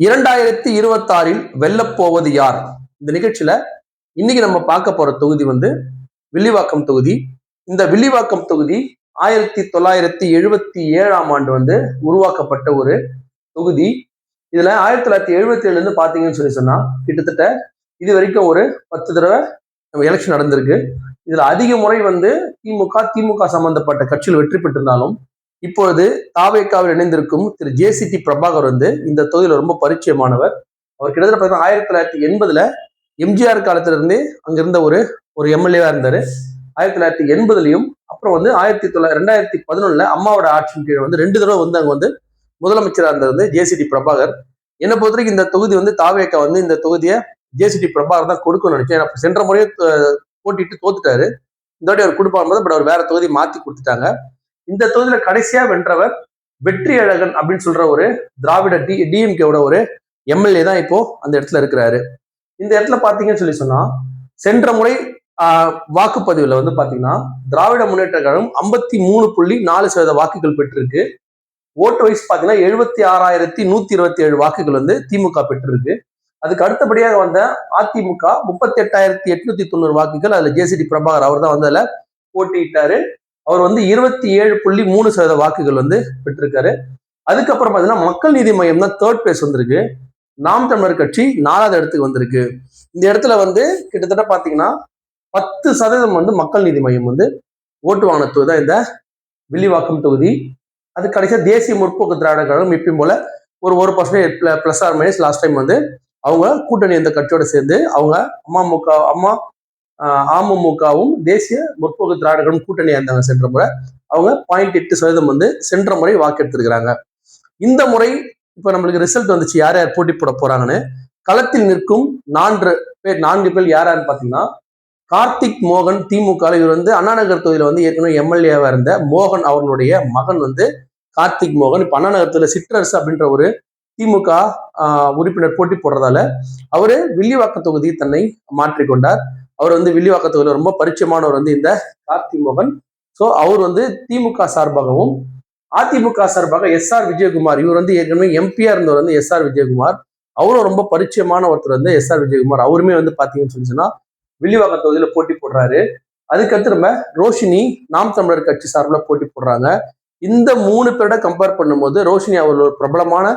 2026 வெல்லப்போவது யார்? இந்த நிகழ்ச்சியில இன்னைக்கு நம்ம பார்க்க போற தொகுதி வில்லிவாக்கம் தொகுதி. இந்த வில்லிவாக்கம் தொகுதி 1977 உருவாக்கப்பட்ட ஒரு தொகுதி. இதுல 1977 பாத்தீங்கன்னு சொன்னா கிட்டத்தட்ட இது வரைக்கும் ஒரு 10 தடவை எலெக்ஷன் நடந்திருக்கு. இதுல அதிக முறை திமுக சம்பந்தப்பட்ட கட்சியில் வெற்றி பெற்றிருந்தாலும் இப்பொழுது தாவேக்காவில் இணைந்திருக்கும் திரு ஜேசிடி பிரபாகர் இந்த தொகுதியில ரொம்ப பரிச்சயமானவர். அவர் கிட்டத்தட்ட 1980 எம்ஜிஆர் காலத்துல இருந்தே அங்கிருந்த ஒரு எம்எல்ஏவா இருந்தாரு. 1980 அப்புறம் 2011 அம்மாவோட ஆட்சியின் கீழ் 2 தடவை அங்க முதலமைச்சராக இருந்தது ஜேசிடி பிரபாகர். என்னை பொறுத்த வரைக்கும் இந்த தொகுதி தாவேக்கா இந்த தொகுதியை ஜேசிடி பிரபாகர் தான் கொடுக்கணும்னு நினைச்சேன். சென்ற முறையே போட்டிட்டு தோத்துட்டாரு. இந்த வாட்டி அவர் கொடுப்பாங்க, பட் அவர் வேற தொகுதி மாத்தி கொடுத்துட்டாங்க. இந்த தொகுதியில கடைசியா வென்றவர் வெற்றி அழகன் அப்படின்னு சொல்ற ஒரு திராவிட டிஎம்கேவோட ஒரு எம்எல்ஏ தான் இப்போ அந்த இடத்துல இருக்கிறாரு. இந்த இடத்துல பாத்தீங்கன்னு சொன்னா சென்ற முறை வாக்குப்பதிவுல பாத்தீங்கன்னா திராவிட முன்னேற்ற கழகம் 53.4% வாக்குகள் பெற்றிருக்கு. ஓட்டு வைஸ் பாத்தீங்கன்னா 76,127 வாக்குகள் திமுக பெற்றிருக்கு. அதுக்கு அடுத்தபடியாக வந்த அதிமுக 38,890 வாக்குகள். அதுல ஜேசிடி பிரபாகர் அவர் தான் அதுல போட்டியிட்டாரு. அவர் 27.3% வாக்குகள் பெற்றிருக்காரு. அதுக்கப்புறம் பாத்தீங்கன்னா மக்கள் நீதி மையம் தான் தேர்ட் பிளேஸ் வந்திருக்கு. நாம் தமிழர் கட்சி 4வது இடத்துக்கு வந்திருக்கு. இந்த இடத்துல கிட்டத்தட்ட பாத்தீங்கன்னா 10% மக்கள் நீதி மையம் ஓட்டு வாங்கின தொகுதி தான் இந்த வில்லிவாக்கம் தொகுதி. அது கடைசியா தேசிய முற்போக்கு திராவிட கழகம் இப்பயும் போல ஒரு 1% plus or minus last time அவங்க கூட்டணி இந்த கட்சியோட சேர்ந்து அவங்க அமமுகவும் தேசிய முற்போக்கு திராவிட கழகம் கூட்டணியா இருந்தாங்க. சென்ற முறை அவங்க 0.8% சென்ற முறை வாக்கு எடுத்திருக்கிறாங்க. இந்த முறை இப்ப நம்மளுக்கு ரிசல்ட் வந்துச்சு, யார் யார் போட்டி போட போறாங்கன்னு. களத்தில் நிற்கும் 4 பேர் யாரான்னு பாத்தீங்கன்னா கார்த்திக் மோகன் திமுக. இவர் அண்ணாநகர் தொகுதியில ஏற்கனவே எம்எல்ஏவா இருந்த மோகன் அவர்களுடைய மகன் கார்த்திக் மோகன் இப்ப அண்ணாநகர் தொகுதியில சிற்றரசு அப்படின்ற ஒரு திமுக உறுப்பினர் போட்டி போடுறதால அவரு வில்லிவாக்க தொகுதியை தன்னை மாற்றிக்கொண்டார். அவர் வில்லிவாக்க தொகுதியில ரொம்ப பரிச்சயமானவர் இந்த கார்த்திக் மோகன். சோ அவர் திமுக சார்பாகவும் அதிமுக சார்பாக எஸ்ஆர் விஜயகுமார், இவர் ஏற்கனவே எம்பியா இருந்தவர் எஸ்ஆர் விஜயகுமார், அவரும் ரொம்ப பரிச்சயமான ஒருத்தர் எஸ்ஆர் விஜயகுமார். அவருமே பாத்தீங்கன்னு சொன்னா வில்லிவாக்க தொகுதியில போட்டி போடுறாரு. அதுக்கடுத்து நம்ம ரோஷினி நாம் தமிழர் கட்சி சார்பில் போட்டி போடுறாங்க. இந்த 3 பேரோட கம்பேர் பண்ணும்போது ரோஷினி அவர் ஒரு பிரபலமான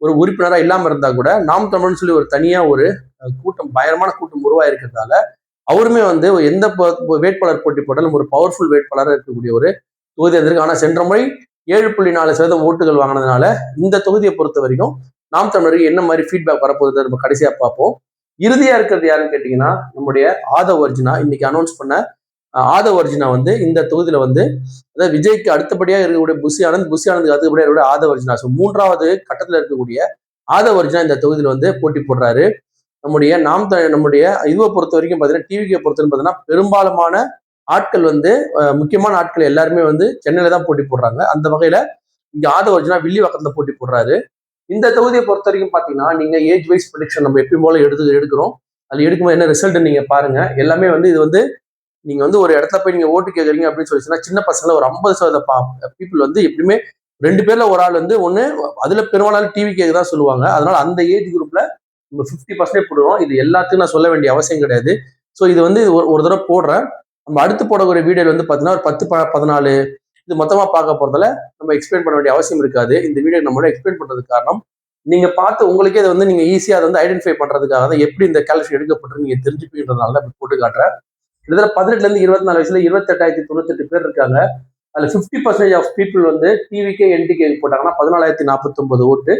ஒரு உறுப்பினரா இல்லாம இருந்தா கூட நாம் தமிழ்னு சொல்லி ஒரு தனியா ஒரு கூட்டம், பயங்கரமான கூட்டம் உருவாயிருக்கிறதால அவருமே எந்த வேட்பாளர் போட்டி போட்டாலும் ஒரு பவர்ஃபுல் வேட்பாளராக இருக்கக்கூடிய ஒரு தொகுதி இருந்திருக்கு. ஆனா சென்ற முறை 7.4% ஓட்டுகள் வாங்கினதுனால இந்த தொகுதியை பொறுத்த வரைக்கும் நாம் தமிழருக்கு என்ன மாதிரி ஃபீட்பேக் வரப்போகுது நம்ம கடைசியா பார்ப்போம். இறுதியா இருக்கிறது யாருன்னு கேட்டீங்கன்னா நம்முடைய ஆதவ் அர்ஜுனா. இன்னைக்கு அனௌன்ஸ் பண்ண ஆதவ் அர்ஜுனா இந்த தொகுதியில அதாவது விஜய்க்கு அடுத்தபடியாக இருக்கக்கூடிய புஷி ஆனந்த் அடுத்தபடியாக இருக்கக்கூடிய ஆதவ் அர்ஜுனா. ஸோ 3வது கட்டத்துல இருக்கக்கூடிய ஆதவ் அர்ஜுனா இந்த தொகுதியில போட்டி போடுறாரு. நம்முடைய இதுவை பொறுத்த வரைக்கும் பாத்தீங்கன்னா டிவிக்கு பொறுத்தவரைக்கும் பாத்தீங்கன்னா பெரும்பாலான ஆட்கள் முக்கியமான ஆட்கள் எல்லாருமே சென்னையில தான் போட்டி போடுறாங்க. அந்த வகையில இங்க ஆதவ் அர்ஜுனா வில்லிவாக்கத்துல போட்டி போடுறாரு. இந்த தொகுதியை பொறுத்த வரைக்கும் பாத்தீங்கன்னா நீங்க ஏஜ் வைஸ் ப்ரெடிக்ஷன் நம்ம எப்பயும் போல எடுக்கிறோம். அது எடுக்கும்போது என்ன ரிசல்ட் நீங்க பாருங்க. எல்லாமே இது நீங்க ஒரு இடத்துல போய் நீங்க ஓட்டு கேட்கறீங்க அப்படின்னு சொல்லி சின்ன பசங்கள ஒரு 50% பீப்புள் எப்படியுமே 2 பேர்ல ஒரு ஆள் ஒண்ணு அதுல பெரும்பாலும் டிவி கேக்கு தான் சொல்லுவாங்க. அதனால அந்த ஏஜ் குரூப்ல நம்ம 50% போடுறோம். இது எல்லாத்தையும் நான் சொல்ல வேண்டிய அவசியம் கிடையாது. ஸோ இது ஒரு தடவை போடுறேன். நம்ம அடுத்து போடக்கூடிய வீடியோ பாத்தீங்கன்னா ஒரு 10-14 இது மொத்தமா பார்க்க போறதுல நம்ம எக்ஸ்பிளைன் பண்ண வேண்டிய அவசியம் இருக்காது. இந்த வீடியோ நம்மளோட எக்ஸ்பிளைன் பண்றதுக்கு காரணம் நீங்க பார்த்து உங்களுக்கே அதை நீங்க ஈஸியா அதை ஐடென்டிஃபை பண்றதுக்காக தான் எப்படி இந்த கால்குலேஷன் எடுக்கப்பட்டு நீங்க தெரிஞ்சுப்பீங்கன்றதுனால தான் போட்டு காட்டுறேன். கிட்டத்தட்ட 18 இருந்து 24 வயசுல 28,098 பேர் இருக்காங்க. அதுல 50% ஆஃப் பீப்புள் டிவிக்கே என்டிகே போட்டாங்கன்னா 14,049 ஓட்டு.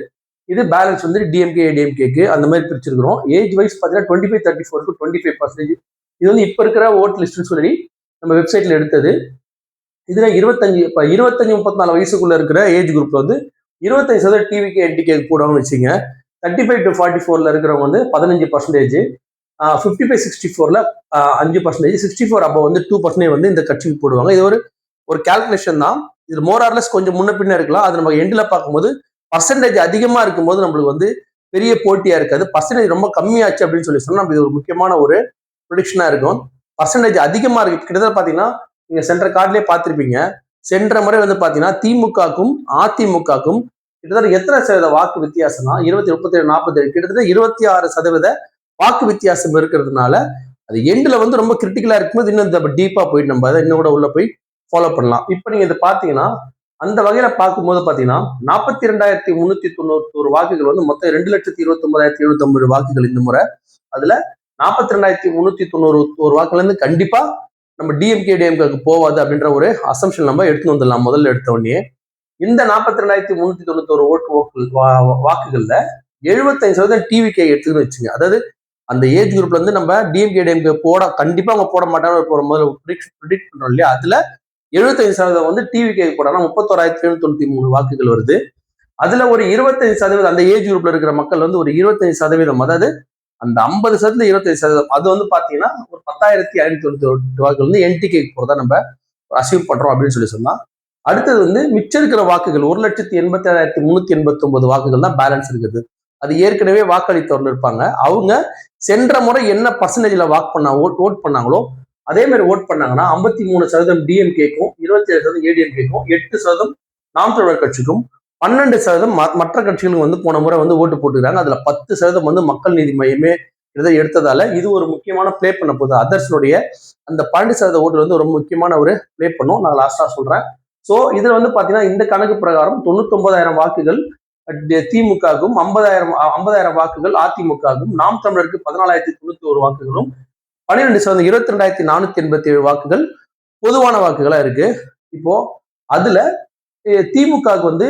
இது பேலன்ஸ் டிஎம்கே ஏடிஎம்கேக்கு அந்த மாதிரி பிரிச்சிருக்கிறோம். ஏஜ் வைஸ் பாத்தீங்கன்னா 25-34 25%. இது இப்ப இருக்கிற ஓட் லிஸ்ட்னு சொல்லி நம்ம வெப்சைட்ல எடுத்தது. இதுல 25-34 வயசுக்குள்ள இருக்கிற ஏஜ் குரூப்ல 25% டிவிக்கு என்டிகே போடுவாங்கன்னு வச்சுங்க. 35-44 இருக்கிறவங்க 15%, 55-64 5%, 64 அப்போ 2% இந்த கட்சிக்கு போடுவாங்க. இது ஒரு கால்குலேஷன் தான். இது மோரார்லெஸ் கொஞ்சம் முன்ன பின்ன இருக்கலாம். அது நம்ம எண்ட்ல பார்க்கும்போது பர்சன்டேஜ் அதிகமா இருக்கும்போது நம்மளுக்கு பெரிய போட்டியா இருக்காது. பர்சன்டேஜ் ரொம்ப கம்மியாச்சு அப்படின்னு சொல்லி சொன்னா நம்ம இது ஒரு முக்கியமான ஒரு ப்ரெடிக்ஷனா இருக்கும். பர்சன்டேஜ் அதிகமா இருக்கு. கிட்டத்தட்ட பாத்தீங்கன்னா நீங்க சென்ற கார்ட்லயே பார்த்திருப்பீங்க. சென்ற முறை பாத்தீங்கன்னா திமுகக்கும் அதிமுகக்கும் கிட்டத்தட்ட எத்தனை சதவீத வாக்கு வித்தியாசம்னா 20, 37, 47 கிட்டத்தட்ட 26% வாக்கு வித்தியாசம் இருக்கிறதுனால அது எண்ட்ல வந்து ரொம்ப கிரிட்டிக்கலா இருக்கும்போது இன்னும் டீப்பா போயிட்டு நம்ம அதை இன்னும் கூட உள்ள போய் ஃபாலோ பண்ணலாம். இப்ப நீங்க இதை பாத்தீங்கன்னா அந்த வகையில பார்க்கும்போது பாத்தீங்கன்னா 42,391 வாக்குகள் வந்து மொத்தம் 2,29,750 வாக்குகள் இந்த முறை. அதுல 42,391 வாக்குல இருந்து கண்டிப்பா நம்ம டிஎம்கேக்கு போவாது அப்படின்ற ஒரு அசம்ஷன் நம்ம எடுத்து வந்துடலாம் முதல்ல எடுத்த உடனே. இந்த 42,391 வாக்குகள்ல 75% டிவிகே எடுத்துன்னு வச்சுங்க. அதாவது அந்த ஏஜ் குரூப்ல இருந்து நம்ம டிஎம்கே கண்டிப்பா அவங்க போட மாட்டாங்க முதல்ல ப்ரிடிக்ட் பண்றோம் இல்லையா, அதுல 75% வந்து டிவிகே போடாம 31,793 வாக்குகள் வருது. அதுல ஒரு 25% அந்த ஏஜ் குரூப்ல இருக்கிற மக்கள் வந்து ஒரு 25%, அதாவது அந்த 50% 25% அது வந்து பாத்தீங்கன்னா ஒரு 10,598 வாக்குகள் வந்து என்டிகே போறதா நம்ம அசீவ் பண்றோம் அப்படின்னு சொன்னா. அடுத்தது வந்து மிச்சம் இருக்கிற வாக்குகள் 1,87,389 வாக்குகள் தான் பேலன்ஸ் இருக்குது. அது ஏற்கனவே வாக்களித்தவர்கள் இருப்பாங்க. அவங்க சென்ற முறை என்ன பர்சன்டேஜ்ல ஓட் பண்ணாங்களோ அதே மாதிரி ஓட் பண்ணாங்கன்னா 53% டிஎம்கேக்கும், 27% ஏடிஎம்கேக்கும், 8% நாம் தமிழர் கட்சிக்கும், 12% மற்ற கட்சிகளுக்கு வந்து போன முறை வந்து ஓட்டு போட்டுக்கிறாங்க. அதுல 10% வந்து மக்கள் நீதி மையமே இதை எடுத்ததால இது ஒரு முக்கியமான பிளே பண்ண போகுது. அதர்ஸனுடைய அந்த 12% ஓட்டு வந்து ஒரு முக்கியமான ஒரு பிளே பண்ணும். நான் லாஸ்டா சொல்றேன். சோ இதுல வந்து பாத்தீங்கன்னா இந்த கணக்கு பிரகாரம் 99,000 வாக்குகள் திமுகவும், 50,000 வாக்குகள் அதிமுகவும், நாம் தமிழருக்கு 14,091 வாக்குகளும், 12% 22,487 வாக்குகள் பொதுவான வாக்குகளா இருக்கு. இப்போ அதுல திமுகவுக்கு வந்து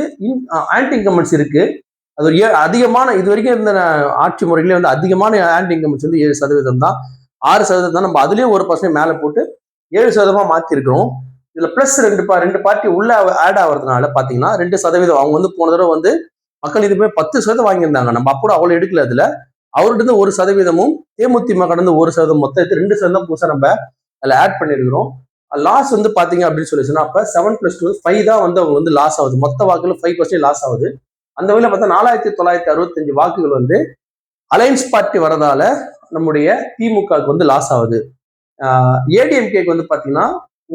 ஆன்டி இன்கம்பன்ஸ் இருக்கு. அது அதிகமான இது வரைக்கும் இருந்த ஆட்சி முறைகளே வந்து அதிகமான ஆன்டி இன்கம்பன்ஸ் வந்து 7% தான், 6% தான். நம்ம அதுலயும் 1% மேல போட்டு 7% மாத்தி இருக்கிறோம். இதுல பிளஸ் ரெண்டு பார்ட்டி உள்ள ஆட் ஆகுறதுனால பாத்தீங்கன்னா 2% அவங்க வந்து போன தடவை வந்து மக்கள் இதுமே 10% வாங்கியிருந்தாங்க. நம்ம அப்போ அவ்வளவு எடுக்கல. அதுல அவர்கிட்ட 1%, தேமுதிக கடந்து 1%, மொத்தம் 2% புதுசா நம்ம அதுல ஆட் பண்ணிருக்கிறோம். லாஸ் வந்து பாத்தீங்க அப்படின்னு சொல்லி சொன்னா அப்ப 7+2 5 தான் வந்து அவங்க வந்து லாஸ் ஆகுது. மொத்த வாக்குல 5% லாஸ் ஆகுது. அந்த வகையில பார்த்தா 4,965 வாக்குகள் வந்து அலையன்ஸ் பார்ட்டி வரதால நம்முடைய திமுகவுக்கு வந்து லாஸ் ஆகுது. ஏடிஎம்கேக்கு வந்து பாத்தீங்கன்னா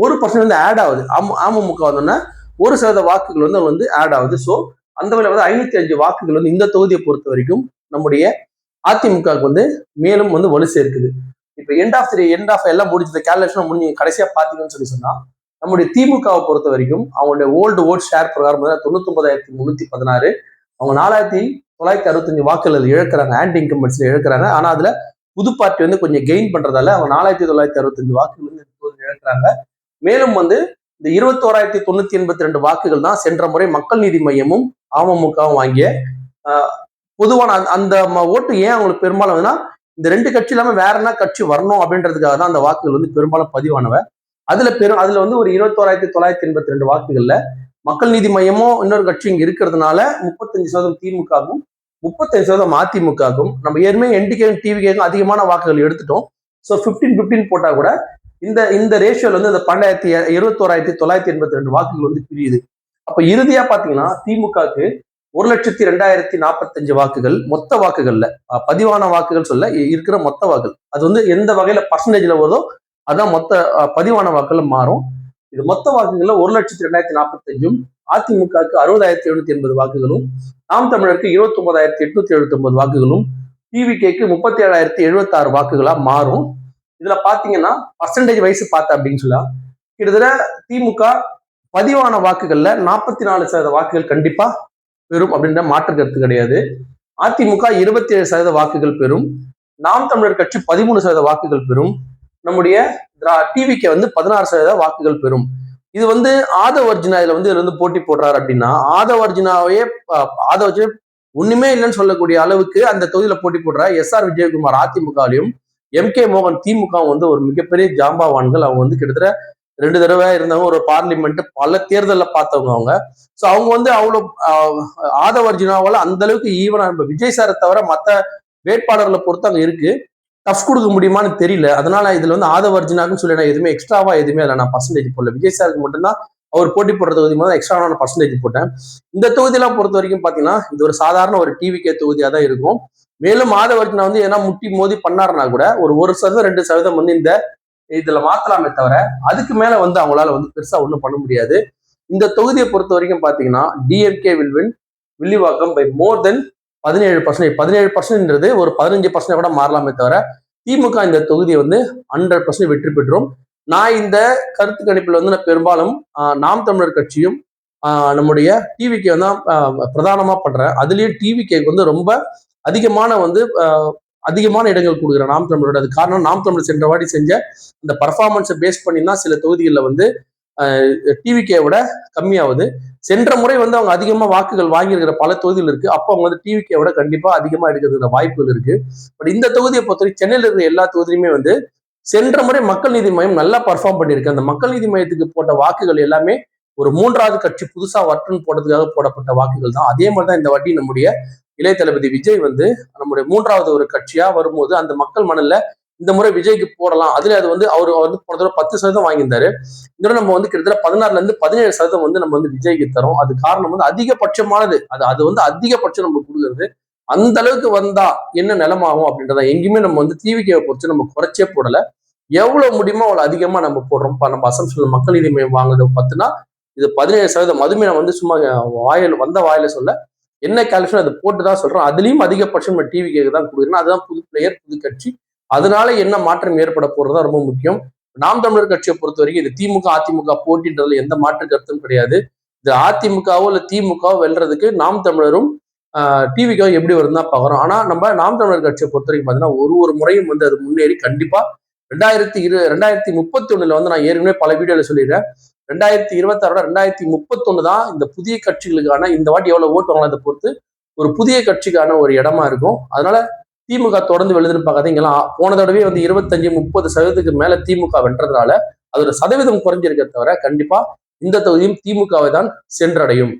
1% வந்து ஆட் ஆகுது. அமமுக வந்தோன்னா 1% வாக்குகள் வந்து ஆட் ஆகுது. ஸோ அந்த வகையில வந்து 505 வாக்குகள் வந்து இந்த தொகுதியை பொறுத்த வரைக்கும் நம்முடைய அதிமுகவுக்கு வந்து மேலும் வந்து வலு சேர்க்குது. இப்ப எண்ட் ஆஃப் எல்லாம் முடிஞ்சது, கேல்குலேஷன் முடிஞ்சு கடைசியா பாத்தீங்கன்னு சொல்லி சொன்னா நம்முடைய திமுகவை பொறுத்த வரைக்கும் அவங்களுடைய ஓல்டு ஓட் ஷேர் பிரகாரம் 99,316, அவங்க 4,965 வாக்குகள் இழக்கிறாங்க, ஆன்டி இன்கம்பன்ஸ்ல இழக்கிறாங்க. ஆனா அதுல புது பார்ட்டி வந்து கொஞ்சம் கெயின் பண்றதால அவங்க 4,965 வாக்குகள் வந்து இழக்கிறாங்க. மேலும் வந்து இந்த 21,982 வாக்குகள் தான் சென்ற முறை மக்கள் நீதி மையமும் அமமுகவும் வாங்கிய பொதுவான அந்த ஓட்டு. ஏன் அவங்களுக்கு பெரும்பாலும் இந்த ரெண்டு கட்சி இல்லாம வேற என்ன கட்சி வரணும் அப்படின்றதுக்காக தான் அந்த வாக்குகள் வந்து பெரும்பாலும் பதிவானவ. அதுல வந்து ஒரு 21,982 வாக்குகள்ல மக்கள் நீதி மையமும் இன்னொரு கட்சி இங்க இருக்கிறதுனால 35% திமுகவும், 35% அதிமுகவும், நம்ம ஏற்கனவே என்டிகேக்கும் டிவிகேக்கும் அதிகமான வாக்குகள் எடுத்துட்டோம். ஸோ 15-15 போட்டா கூட இந்த ரேஷியோல வந்து இந்த 21,982 வாக்குகள் வந்து பிரியுது. அப்ப இறுதியா பாத்தீங்கன்னா திமுகவுக்கு 1,02,045 வாக்குகள் மொத்த வாக்குகள்ல, பதிவான வாக்குகள் சொல்ல இருக்கிற மொத்த வாக்குகள், அது வந்து எந்த வகையில பர்சன்டேஜ்ல வருதோ அதான் மொத்த பதிவான வாக்குகள் மாறும். இது மொத்த வாக்குகள்ல 1,02,045, அதிமுகவுக்கு 60,780 வாக்குகளும், நாம் தமிழருக்கு 29,879 வாக்குகளும், டிவிகேக்கு 37,076 வாக்குகளா மாறும். இதுல பாத்தீங்கன்னா பர்சன்டேஜ் வைஸ் பார்த்த அப்படின்னு சொல்லலாம் கிட்டத்தட்ட திமுக பதிவான வாக்குகள்ல 44% வாக்குகள் கண்டிப்பா பெறும் அப்படின்ற மாற்று கருத்து கிடையாது. அதிமுக 27% வாக்குகள் பெறும், நாம் தமிழர் கட்சி 13% வாக்குகள் பெறும், நம்முடைய டிவிக்கு வந்து 16% வாக்குகள் பெறும். இது வந்து ஆதவ் அர்ஜுனா இதுல வந்து போட்டி போடுறாரு அப்படின்னா ஆதவ் அர்ஜுனாவே ஒண்ணுமே இல்லைன்னு சொல்லக்கூடிய அளவுக்கு அந்த தொகுதியில போட்டி போடுற எஸ்ஆர் விஜயகுமார் அதிமுகவிலையும், எம்.கே. மோகன் திமுக வந்து ஒரு மிகப்பெரிய ஜாம்பாவான்கள். அவங்க வந்து கிட்டத்தட்ட 2 தடவை இருந்தவங்க, ஒரு பார்லிமெண்ட் பல தேர்தலில் பார்த்தவங்க அவங்க. ஸோ அவங்க வந்து அவ்வளவு ஆதவ் அர்ஜுனாவால அந்த அளவுக்கு ஈவனா விஜய் சாரை தவிர மற்ற வேட்பாளர்களை பொறுத்து அங்க இருக்கு டஃப் கொடுக்க முடியுமான்னு தெரியல. அதனால இதுல வந்து ஆதவ் அர்ஜுனாக்குன்னு சொல்லி நான் எதுவுமே எக்ஸ்ட்ராவா எதுவுமே இல்லை, நான் பர்சன்டேஜ் போடல. விஜய் சாருக்கு மட்டும்தான் அவர் போட்டி போடுற தொகுதி மாதிரி எக்ஸ்ட்ராவான பர்சன்டேஜ் போட்டேன். இந்த தொகுதியெல்லாம் பொறுத்த வரைக்கும் பாத்தீங்கன்னா இது ஒரு சாதாரண ஒரு டிவிகே தொகுதியா தான் இருக்கும். மேலும் ஆதவ் அர்ஜுனா வந்து ஏன்னா முட்டி மோதி பண்ணாருன்னா கூட ஒரு 1% 2% வந்து இந்த இதுல மாத்தலாமே தவிர அதுக்கு மேல வந்து அவங்களால வந்து பெருசா ஒண்ணும் பண்ண முடியாது. இந்த தொகுதியை பொறுத்த வரைக்கும் பாத்தீங்கன்னா DMK will win Villivakkam by more than 17%. ஒரு 15% கூட மாறலாமே தவிர திமுக இந்த தொகுதியை வந்து 100% வெற்றி பெற்றோம். நான் இந்த கருத்து கணிப்பில் வந்து நான் பெரும்பாலும் நாம் தமிழர் கட்சியும் நம்முடைய டிவிகே தான் பிரதானமா பண்றேன். அதுலயும் டிவிகேக்கு வந்து ரொம்ப அதிகமான இடங்கள் கொடுக்குறேன் நாம் தமிழரோட. அது காரணம் நாம் தமிழர் சென்ற வாடி செஞ்ச இந்த பர்ஃபார்மன்ஸை பேஸ் பண்ணி தான் சில தொகுதிகளில் வந்து டிவிகே விட கம்மியாகுது. சென்ற முறை வந்து அவங்க அதிகமா வாக்குகள் வாங்கியிருக்கிற பல தொகுதிகள் இருக்கு. அப்போ அவங்க வந்து டிவிகே விட கண்டிப்பா அதிகமா எடுக்கிறதுக்கு வாய்ப்புகள் இருக்கு. பட் இந்த தொகுதியை பொறுத்தவரை சென்னையில் இருக்கிற எல்லா தொகுதியுமே வந்து சென்ற முறை மக்கள் நீதி மையம் நல்லா பர்ஃபார்ம் பண்ணியிருக்கு. அந்த மக்கள் நீதி மையத்துக்கு போட்ட வாக்குகள் எல்லாமே ஒரு 3வது கட்சி புதுசா வரட்டுன்னு போடுறதுக்காக போடப்பட்ட வாக்குகள் தான். அதே மாதிரிதான் இந்த வாட்டி நம்முடைய இளைய தளபதி விஜய் வந்து நம்முடைய 3வது ஒரு கட்சியா வரும்போது அந்த மக்கள் மனல்ல இந்த முறை விஜய்க்கு போடலாம். அதுல அது வந்து அவர் வந்து போன தடவை 10% வாங்கியிருந்தாரு. இந்த நம்ம வந்து கிட்டத்தட்ட 16% வந்து நம்ம வந்து விஜய்க்கு தரோம். அது காரணம் வந்து அதிகபட்சமானது. அது வந்து அதிகபட்சம் நம்ம கொடுக்குறது. அந்த அளவுக்கு வந்தா என்ன நிலமாகும் அப்படின்றத எங்கேயுமே நம்ம வந்து டிவிகேவை பொறுத்து நம்ம குறைச்சே போடல. எவ்வளவு முடியுமோ அவ்வளவு அதிகமா நம்ம போடுறோம். நம்ம அசம்ஷன் மக்கள் நீதி மையம் வாங்குறது 10னா இது 17%. அதுவுமே நான் வந்து சும்மா வாயில சொல்ல என்ன கால்குலேஷன் அது போட்டுதான் சொல்றோம். அதுலயும் அதிகபட்சம் நம்ம டிவிகேக்கு தான் கொடுக்குறோம். அதுதான் புது பிளேயர், புது கட்சி. அதனால என்ன மாற்றம் ஏற்பட போறதுதான் ரொம்ப முக்கியம். நாம் தமிழர் கட்சியை பொறுத்த வரைக்கும் இது திமுக அதிமுக போட்டின்றதுல எந்த மாற்று கருத்தும் கிடையாது. இது அதிமுகவோ இல்ல திமுகவோ வெல்றதுக்கு நாம் தமிழரும் டிவிகோ எப்படி வருதுன்னா பாக்குறோம். ஆனா நம்ம நாம் தமிழர் கட்சியை பொறுத்த வரைக்கும் பாத்தீங்கன்னா ஒரு முறையும் வந்து அது முன்னேறி கண்டிப்பா 2031 வந்து நான் ஏற்கனவே பல வீடியோல சொல்லிடுறேன். 2026 2031 தான் இந்த புதிய கட்சிகளுக்கான இந்த வாட்டி எவ்வளவு ஓட்டு வாங்கலாம் அதை பொறுத்து ஒரு புதிய கட்சிக்கான ஒரு இடமா இருக்கும். அதனால திமுக தொடர்ந்து வெல்லுதுன்னு பார்க்காதீங்களா. போன தடவை வந்து 25-30% மேல திமுக வென்றதுனால அதோட சதவீதம் குறைஞ்சிருக்க தவிர கண்டிப்பா இந்த தொகுதியும் திமுகவை தான் சென்றடையும்.